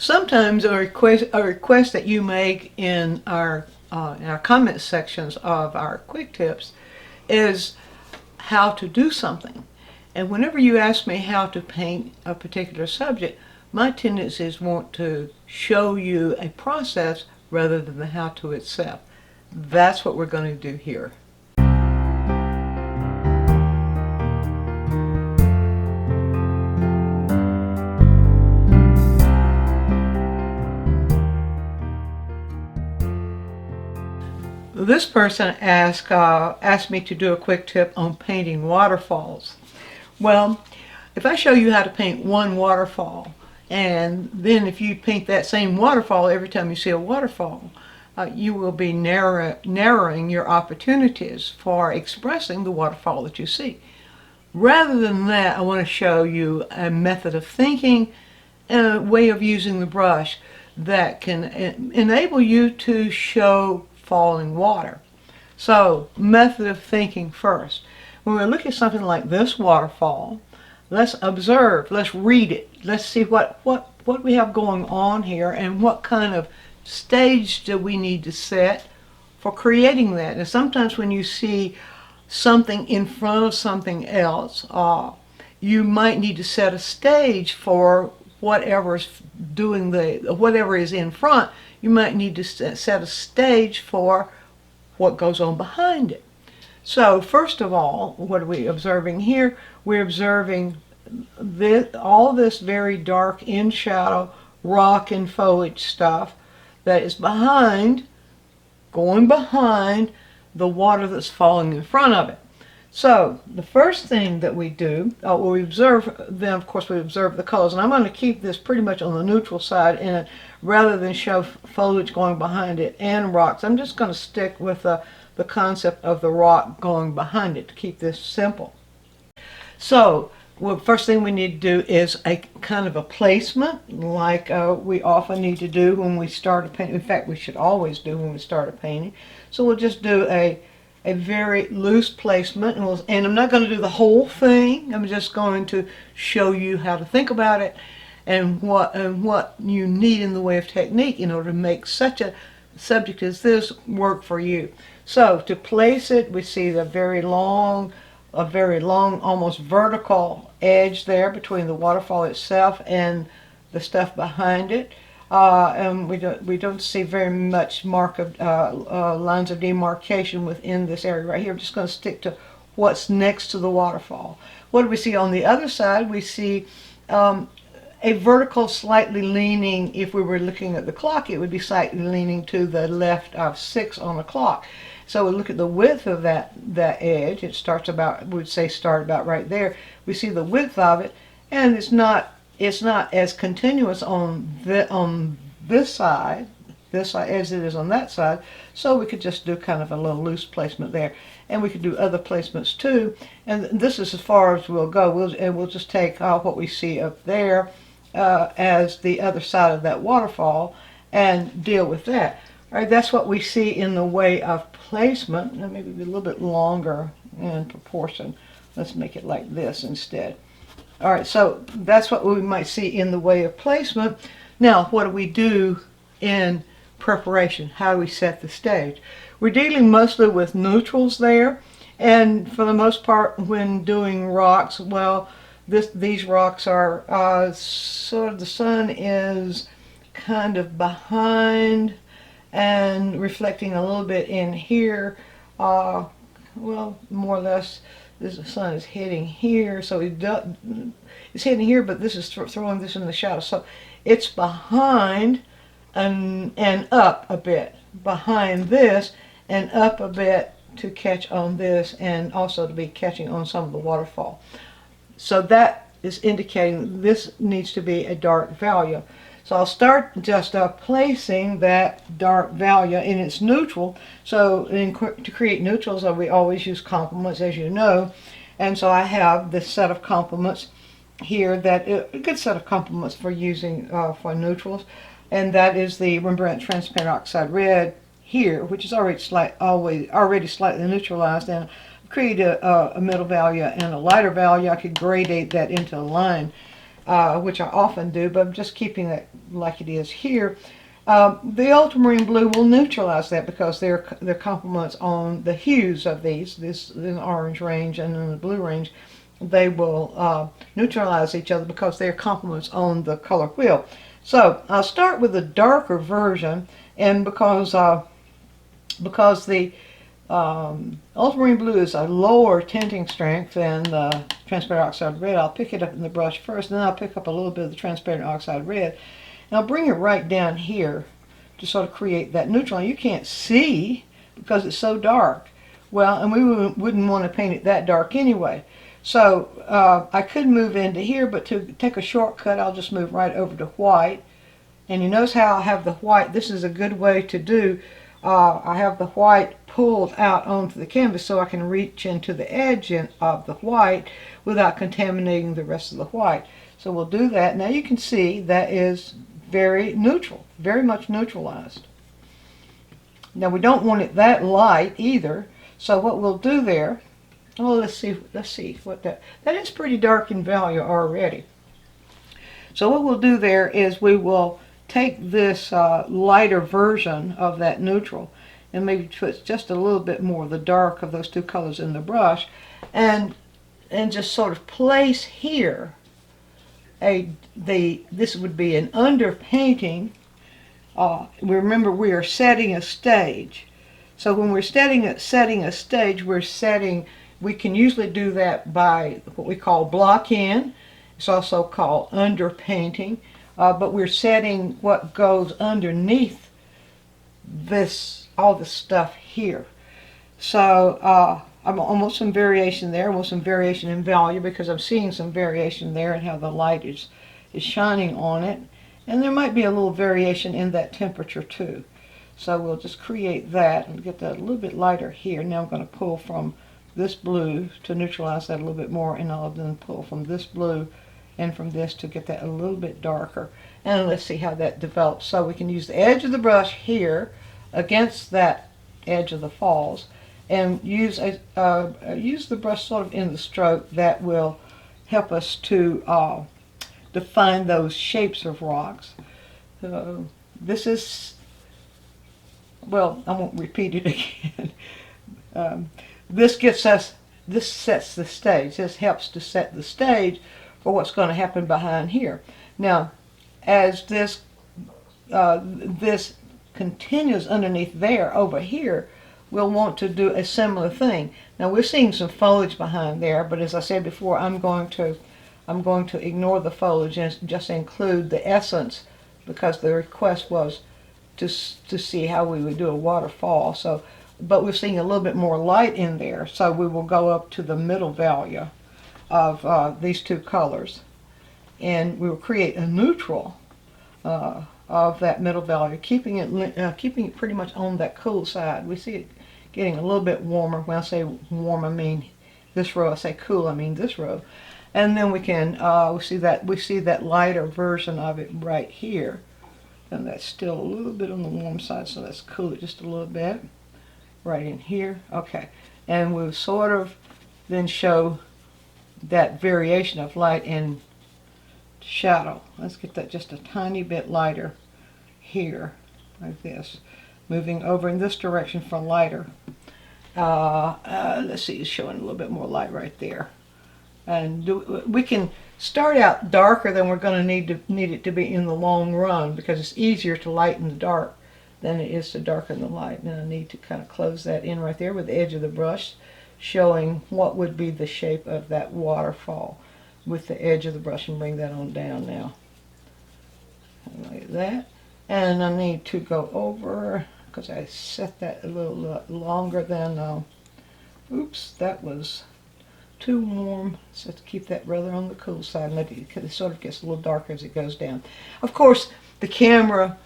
Sometimes a request that you make in our comment sections of our quick tips is how to do something. And whenever you ask me how to paint a particular subject, my tendency is want to show you a process rather than the how-to itself. That's what we're going to do here. This person asked me to do a quick tip on painting waterfalls. Well, if I show you how to paint one waterfall, and then if you paint that same waterfall every time you see a waterfall, you will be narrowing your opportunities for expressing the waterfall that you see. Rather than that, I want to show you a method of thinking and a way of using the brush that can enable you to show falling water. So, method of thinking first. When we look at something like this waterfall, let's observe, let's read it, let's see what we have going on here and what kind of stage do we need to set for creating that. And sometimes when you see something in front of something else, you might need to set a stage for whatever is in front. You might need to set a stage for what goes on behind it. So first of all, what are we observing here? We're observing all this very dark in shadow rock and foliage stuff that is going behind the water that's falling in front of it. So the first thing that we do, we observe, then of course we observe the colors. And I'm going to keep this pretty much on the neutral side, and rather than show foliage going behind it and rocks, I'm just going to stick with the concept of the rock going behind it to keep this simple. So first thing we need to do is a kind of a placement, like we often need to do when we start a painting. In fact, we should always do when we start a painting. So we'll just do a very loose placement, and I'm not going to do the whole thing. I'm just going to show you how to think about it and what you need in the way of technique in order to make such a subject as this work for you. So to place it, we see a very long, almost vertical edge there between the waterfall itself and the stuff behind it. And we don't see very much lines of demarcation within this area right here. I'm just going to stick to what's next to the waterfall. What do we see on the other side? We see a vertical slightly leaning. If we were looking at the clock, it would be slightly leaning to the left of 6 on the clock. So we look at the width of that edge. It starts about, we'd say start about right there. We see the width of it, and it's not as continuous on this side as it is on that side. So we could just do kind of a little loose placement there, and we could do other placements too. And this is as far as we'll go. We'll just take what we see up there as the other side of that waterfall and deal with that. All right, that's what we see in the way of placement. Now maybe a little bit longer in proportion. Let's make it like this instead. All right, so that's what we might see in the way of placement. Now, what do we do in preparation? How do we set the stage? We're dealing mostly with neutrals there, and for the most part, when doing rocks, well, these rocks are sort of, the sun is kind of behind and reflecting a little bit in here. Well, more or less, the sun is hitting here, so it's hitting here, but this is throwing this in the shadow. So it's behind and up a bit, behind this and up a bit to catch on this, and also to be catching on some of the waterfall. So that is indicating this needs to be a dark value. So I'll start just placing that dark value in its neutral. So to create neutrals, we always use complements, as you know. And so I have this set of complements here, a good set of complements for using for neutrals. And that is the Rembrandt Transparent Oxide Red here, which is already slightly neutralized. And I've created a middle value and a lighter value. I could gradate that into a line. which I often do, but I'm just keeping it like it is here. The ultramarine blue will neutralize that because they're complements on the hues of these. This in the orange range and in the blue range, they will neutralize each other because they're complements on the color wheel. So I'll start with the darker version, and because the ultramarine blue is a lower tinting strength than the transparent oxide red, I'll pick it up in the brush first, and then I'll pick up a little bit of the transparent oxide red, and I'll bring it right down here to sort of create that neutral. And you can't see because it's so dark. Well, and we wouldn't want to paint it that dark anyway. So I could move into here, but to take a shortcut, I'll just move right over to white. And you notice how I have the white. This is a good way to do. I have the white pulled out onto the canvas so I can reach into the edge of the white without contaminating the rest of the white. So we'll do that. Now you can see that is very neutral, very much neutralized. Now we don't want it that light either. So what we'll do there, oh, let's see what that is pretty dark in value already. So what we'll do there is we will take this lighter version of that neutral and maybe put just a little bit more of the dark of those two colors in the brush, and just sort of place here this would be an underpainting. Remember, we are setting a stage. So when we're setting a stage, we can usually do that by what we call block in. It's also called underpainting. But we're setting what goes underneath all this stuff here. So I want some variation there. I want some variation in value because I'm seeing some variation there and how the light is shining on it. And there might be a little variation in that temperature too. So we'll just create that and get that a little bit lighter here. Now I'm going to pull from this blue to neutralize that a little bit more, and I'll then pull from this blue and from this to get that a little bit darker. And let's see how that develops. So we can use the edge of the brush here against that edge of the falls, and use the brush sort of in the stroke that will help us to define those shapes of rocks. This is, well, I won't repeat it again. This sets the stage. This helps to set the stage for what's going to happen behind here. Now, as this continues underneath there, over here, we'll want to do a similar thing. Now we're seeing some foliage behind there, but as I said before, I'm going to ignore the foliage and just include the essence, because the request was to see how we would do a waterfall. So, but we're seeing a little bit more light in there, so we will go up to the middle value of these two colors, and we will create a neutral of that middle value, keeping it pretty much on that cool side. We see it getting a little bit warmer. When I say warm, I mean this row. I say cool, I mean this row. And then we can we see that lighter version of it right here, and that's still a little bit on the warm side, so let's cool it just a little bit right in here. Okay, and we'll sort of then show that variation of light and shadow. Let's get that just a tiny bit lighter here, like this, moving over in this direction for lighter. Let's see, it's showing a little bit more light right there. And we can start out darker than we're going to need it to be in the long run, because it's easier to lighten the dark than it is to darken the light. And I need to kind of close that in right there with the edge of the brush, showing what would be the shape of that waterfall with the edge of the brush, and bring that on down now. Like that. And I need to go over, because I set that a little longer than, oops, that was too warm, so to keep that rather on the cool side, and let it, because it sort of gets a little darker as it goes down. Of course, the camera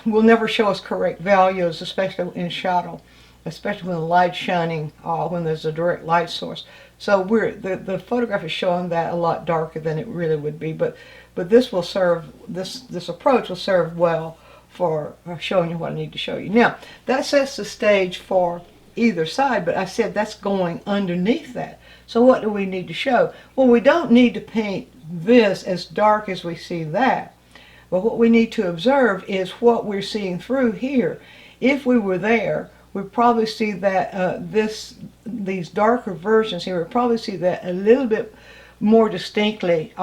will never show us correct values, especially in shadow, especially when the light's shining, when there's a direct light source. So the photograph is showing that a lot darker than it really would be, but this will serve, this approach will serve well for showing you what I need to show you. Now, that sets the stage for either side, but I said that's going underneath that. So what do we need to show? Well, we don't need to paint this as dark as we see that. But what we need to observe is what we're seeing through here. If we were there, we'd probably see that these darker versions here, we'd probably see that a little bit more distinctly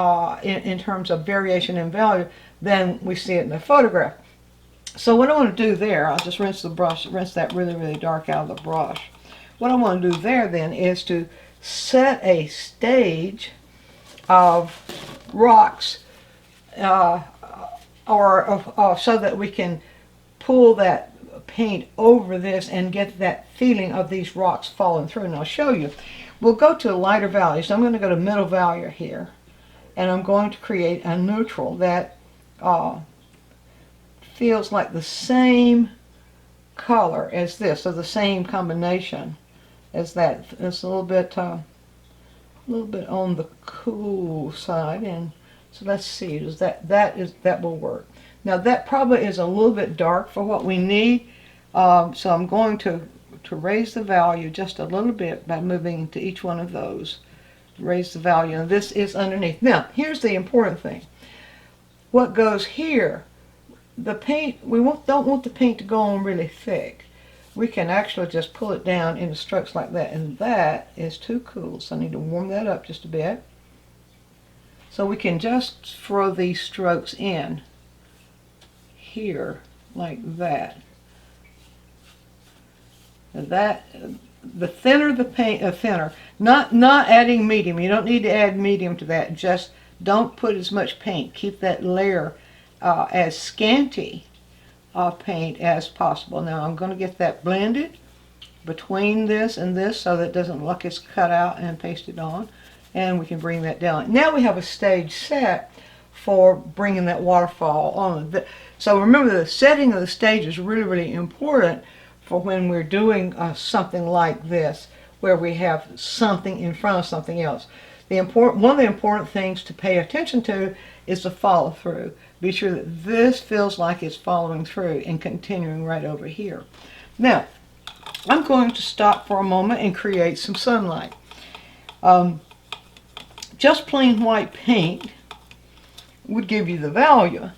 in terms of variation in value than we see it in the photograph. So what I want to do there, I'll just rinse the brush, rinse that really, really dark out of the brush. What I want to do there then is to set a stage of rocks so that we can pull that paint over this and get that feeling of these rocks falling through. And I'll show you. We'll go to lighter values. I'm going to go to middle value here, and I'm going to create a neutral that feels like the same color as this, so the same combination as that. It's a little bit on the cool side, and so let's see. Does that will work? Now that probably is a little bit dark for what we need, so I'm going to raise the value just a little bit by moving into each one of those. Raise the value, and this is underneath. Now here's the important thing. What goes here? The paint, don't want the paint to go on really thick. We can actually just pull it down into strokes like that, and that is too cool, so I need to warm that up just a bit. So we can just throw these strokes in here like that. The thinner the paint, thinner. Not adding medium. You don't need to add medium to that. Just don't put as much paint. Keep that layer as scanty paint as possible. Now I'm going to get that blended between this and this so that it doesn't look it's cut out and pasted on, and we can bring that down. Now we have a stage set for bringing that waterfall on. So remember, the setting of the stage is really, really important for when we're doing something like this, where we have something in front of something else. One of the important things to pay attention to is the follow through. Be sure that this feels like it's following through and continuing right over here. Now, I'm going to stop for a moment and create some sunlight. Just plain white paint would give you the value,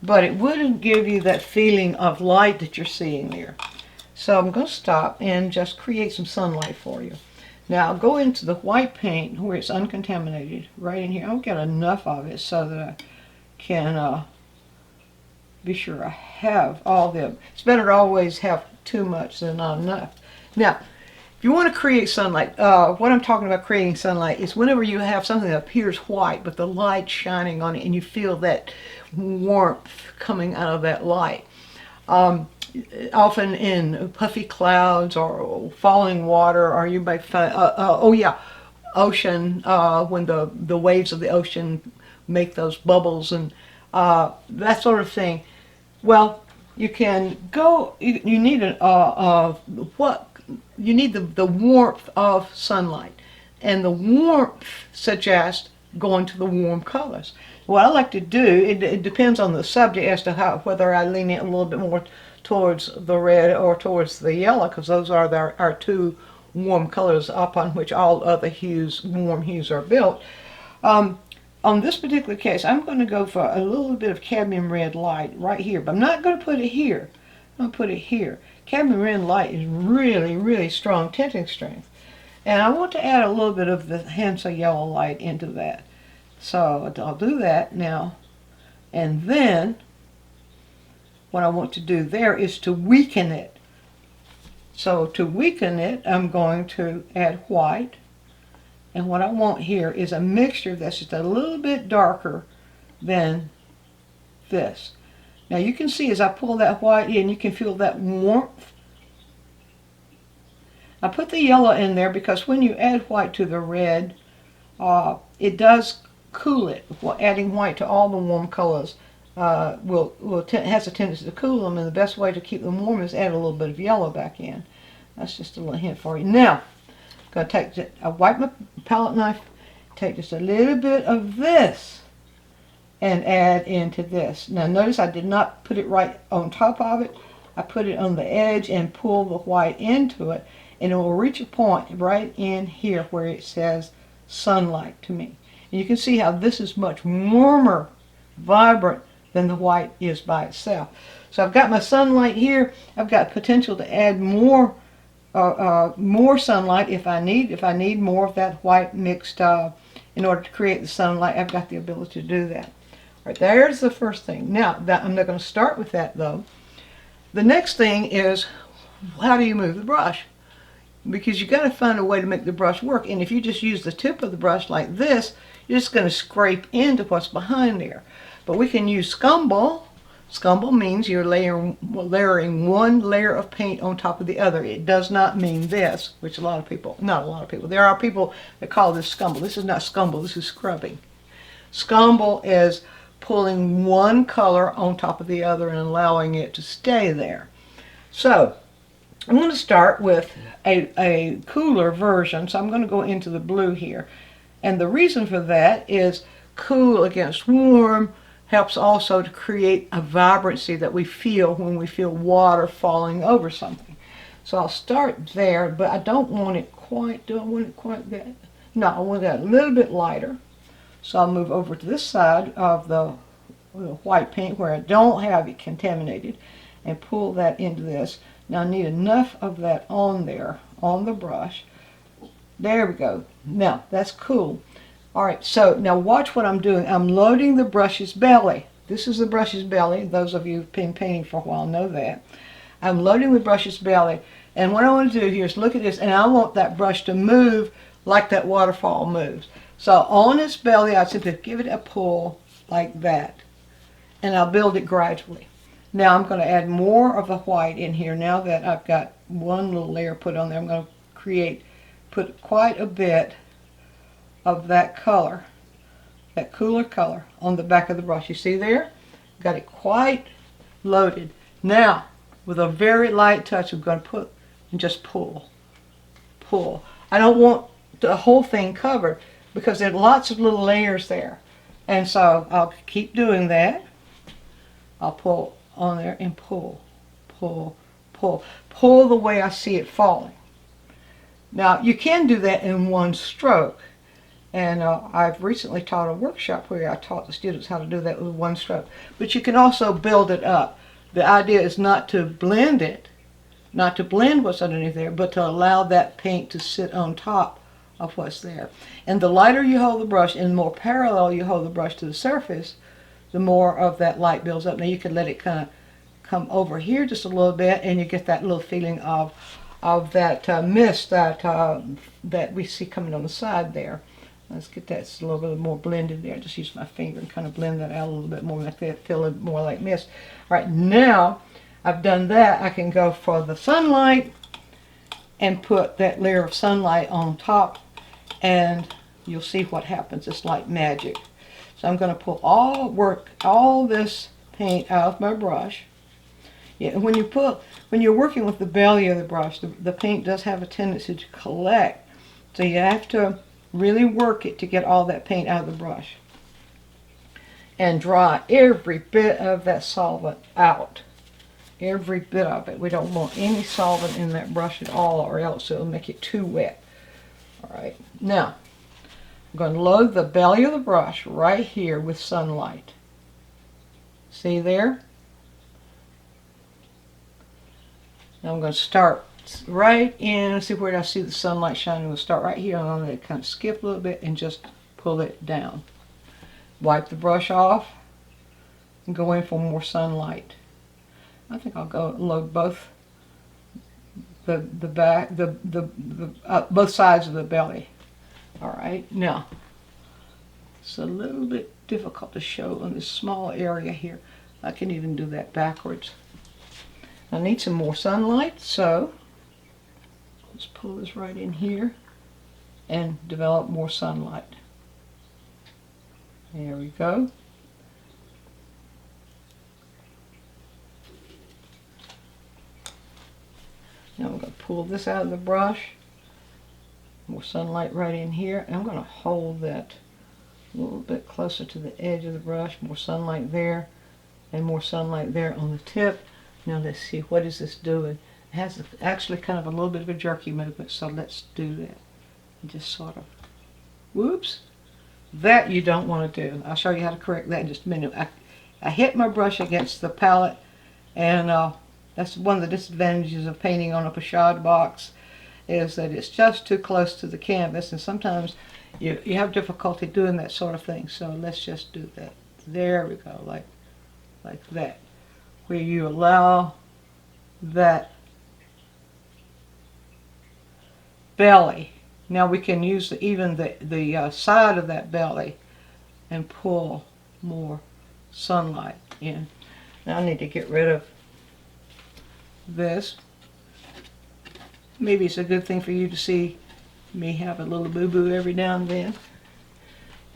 but it wouldn't give you that feeling of light that you're seeing there. So I'm going to stop and just create some sunlight for you. Now I'll go into the white paint where it's uncontaminated, right in here. I'll get enough of it so that I can be sure I have all the. It's better to always have too much than not enough. Now, if you want to create sunlight, what I'm talking about creating sunlight is whenever you have something that appears white, but the light's shining on it and you feel that warmth coming out of that light. Often in puffy clouds or falling water, or you might find, ocean, when the waves of the ocean make those bubbles and that sort of thing. Well, you can go. You need you need the warmth of sunlight, and the warmth suggests going to the warm colors. What I like to do, it depends on the subject as to whether I lean it a little bit more towards the red or towards the yellow, because those are our two warm colors upon which all other warm hues are built. On this particular case, I'm going to go for a little bit of cadmium red light right here, but I'm not going to put it here. I'm going to put it here. Cadmium red light is really, really strong tinting strength, and I want to add a little bit of the hints of yellow light into that. So I'll do that now, and then what I want to do there is to weaken it. So to weaken it, I'm going to add white. And what I want here is a mixture that's just a little bit darker than this. Now you can see as I pull that white in, you can feel that warmth. I put the yellow in there because when you add white to the red, it does cool it. Adding white to all the warm colors has a tendency to cool them, and the best way to keep them warm is add a little bit of yellow back in. That's just a little hint for you. Now, I'm going to wipe my palette knife, take just a little bit of this, and add into this. Now notice I did not put it right on top of it. I put it on the edge and pull the white into it, and it will reach a point right in here where it says sunlight to me. And you can see how this is much warmer, vibrant than the white is by itself. So I've got my sunlight here. I've got potential to add more sunlight if I need more of that white mixed in order to create the sunlight. I've got the ability to do that. All right, there's the first thing. Now, I'm not going to start with that though. The next thing is, how do you move the brush? Because you got to find a way to make the brush work. And if you just use the tip of the brush like this, you're just going to scrape into what's behind there. But we can use Scumble. Scumble means you're layering one layer of paint on top of the other. It does not mean this, which not a lot of people, there are people that call this Scumble. This is not Scumble, this is scrubbing. Scumble is pulling one color on top of the other and allowing it to stay there. So I'm going to start with a cooler version. So I'm going to go into the blue here. And the reason for that is cool against warm helps also to create a vibrancy that we feel when we feel water falling over something. So I'll start there, but I don't want it quite, do I want it quite that? No, I want that a little bit lighter. So I'll move over to this side of the white paint where I don't have it contaminated and pull that into this. Now I need enough of that on there, on the brush. There we go. Now, that's cool. All right, so now watch what I'm doing. I'm loading the brush's belly. This is the brush's belly. Those of you who've been painting for a while know that. I'm loading the brush's belly, and what I want to do here is look at this, and I want that brush to move like that waterfall moves. So on its belly, I simply give it a pull like that, and I'll build it gradually. Now I'm going to add more of the white in here. Now that I've got one little layer put on there, I'm going to put quite a bit of that color, that cooler color, on the back of the brush. You see there? Got it quite loaded. Now, with a very light touch, I'm going to put and just pull. Pull. I don't want the whole thing covered because there are lots of little layers there. And so I'll keep doing that. I'll pull on there and pull, pull, pull. Pull the way I see it falling. Now, you can do that in one stroke. And I've recently taught a workshop where I taught the students how to do that with one stroke. But you can also build it up. The idea is not to blend it, not to blend what's underneath there, but to allow that paint to sit on top of what's there. And the lighter you hold the brush and the more parallel you hold the brush to the surface, the more of that light builds up. Now you can let it kind of come over here just a little bit, and you get that little feeling of that mist that we see coming on the side there. Let's get that a little bit more blended there. Just use my finger and kind of blend that out a little bit more, make that feel a little more like mist. All right, now I've done that, I can go for the sunlight and put that layer of sunlight on top, and you'll see what happens. It's like magic. So I'm going to pull all this paint out of my brush. Yeah, when you're working with the belly of the brush, the paint does have a tendency to collect. So you have to really work it to get all that paint out of the brush. And dry every bit of that solvent out. Every bit of it. We don't want any solvent in that brush at all, or else it'll make it too wet. Alright, now I'm going to load the belly of the brush right here with sunlight. See there? Now I'm going to start right in, see where I see the sunlight shining. We'll start right here, and I'm going to kind of skip a little bit and just pull it down. Wipe the brush off and go in for more sunlight. I think I'll go load both both sides of the belly. All right, now it's a little bit difficult to show on this small area here. I can even do that backwards. I need some more sunlight, so let's pull this right in here and develop more sunlight. There we go. Now I'm going to pull this out of the brush. More sunlight right in here. And I'm going to hold that a little bit closer to the edge of the brush. More sunlight there and more sunlight there on the tip. Now let's see, what is this doing? It has actually kind of a little bit of a jerky movement, so let's do that. Just sort of, whoops. That you don't want to do. I'll show you how to correct that in just a minute. I hit my brush against the palette, and that's one of the disadvantages of painting on a pochade box, is that it's just too close to the canvas, and sometimes you have difficulty doing that sort of thing. So let's just do that. There we go, like that, where you allow that belly. Now we can use even the side of that belly and pull more sunlight in. Now I need to get rid of this. Maybe it's a good thing for you to see me have a little boo-boo every now and then.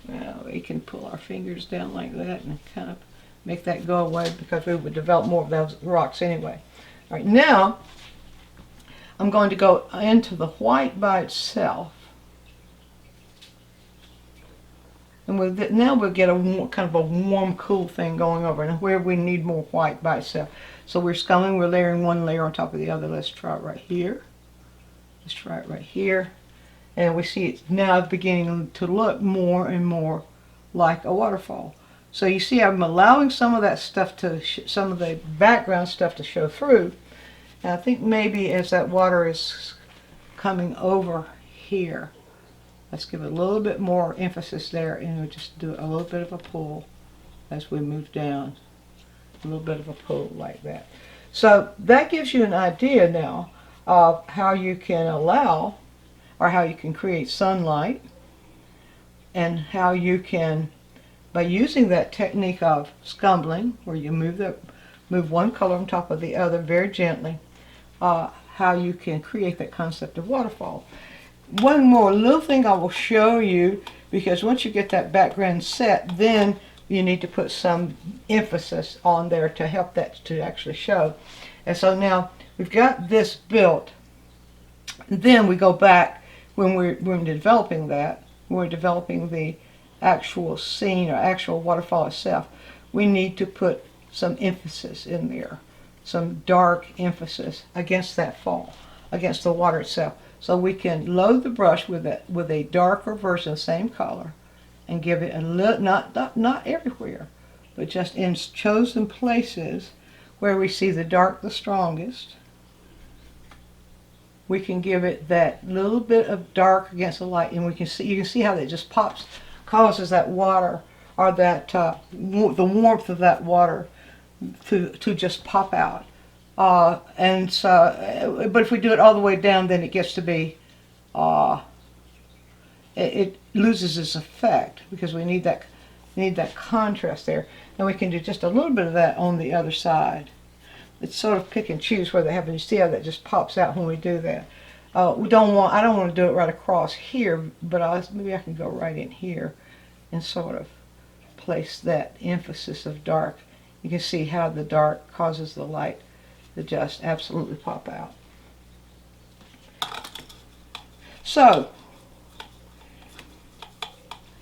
Now we can pull our fingers down like that and kind of make that go away, because we would develop more of those rocks anyway. All right, now I'm going to go into the white by itself. And now we'll get a kind of a warm, cool thing going over, and where we need more white by itself. So we're sculling, we're layering one layer on top of the other. Let's try it right here. Let's try it right here. And we see it's now beginning to look more and more like a waterfall. So you see I'm allowing some of that stuff to, some of the background stuff to show through. And I think maybe as that water is coming over here, let's give it a little bit more emphasis there, and we'll just do a little bit of a pull as we move down. A little bit of a pull like that. So that gives you an idea now of how you can allow, or how you can create sunlight, and how you can, by using that technique of scumbling, where you move one color on top of the other very gently, how you can create that concept of waterfall. One more little thing I will show you, because once you get that background set, then you need to put some emphasis on there to help that to actually show. And so now we've got this built. Then we go back when we're developing that, when we're developing the actual scene or actual waterfall itself, we need to put some emphasis in there, some dark emphasis against that fall, against the water itself. So we can load the brush with a darker version of the same color, and give it a little, not everywhere, but just in chosen places where we see the dark the strongest. We can give it that little bit of dark against the light, and you can see how that just pops, causes that water, or that the warmth of that water to just pop out. And so, but if we do it all the way down, then it gets to be, it loses its effect, because we need that contrast there. And we can do just a little bit of that on the other side. It's sort of pick and choose where they happen. You see how that just pops out when we do that. I don't want to do it right across here, but maybe I can go right in here and sort of place that emphasis of dark. You can see how the dark causes the light to just absolutely pop out. So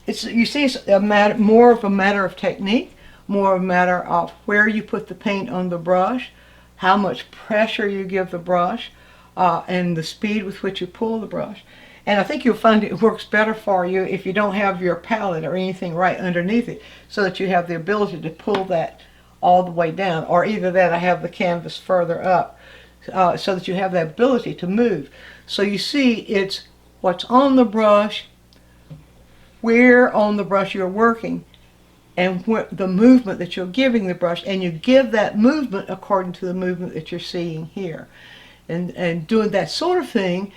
you see, it's more of a matter of technique, more of a matter of where you put the paint on the brush, how much pressure you give the brush, and the speed with which you pull the brush. And I think you'll find it works better for you if you don't have your palette or anything right underneath it, so that you have the ability to pull that all the way down, or either that I have the canvas further up, so that you have the ability to move. So you see, it's what's on the brush, where on the brush you're working, and the movement that you're giving the brush, and you give that movement according to the movement that you're seeing here. And doing that sort of thing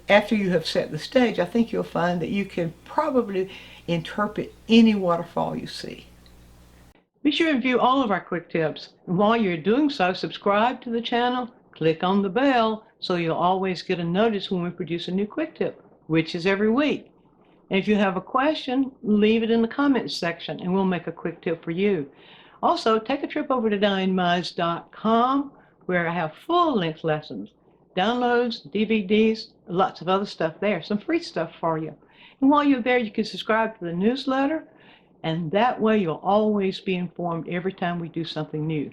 after you have set the stage, I think you'll find that you can probably interpret any waterfall you see. Be sure to view all of our quick tips. And while you're doing so, subscribe to the channel, click on the bell, so you'll always get a notice when we produce a new quick tip, which is every week. And if you have a question, leave it in the comments section, and we'll make a quick tip for you. Also, take a trip over to DianeMize.com, where I have full-length lessons, downloads, DVDs, lots of other stuff there, some free stuff for you. And while you're there, you can subscribe to the newsletter, and that way you'll always be informed every time we do something new.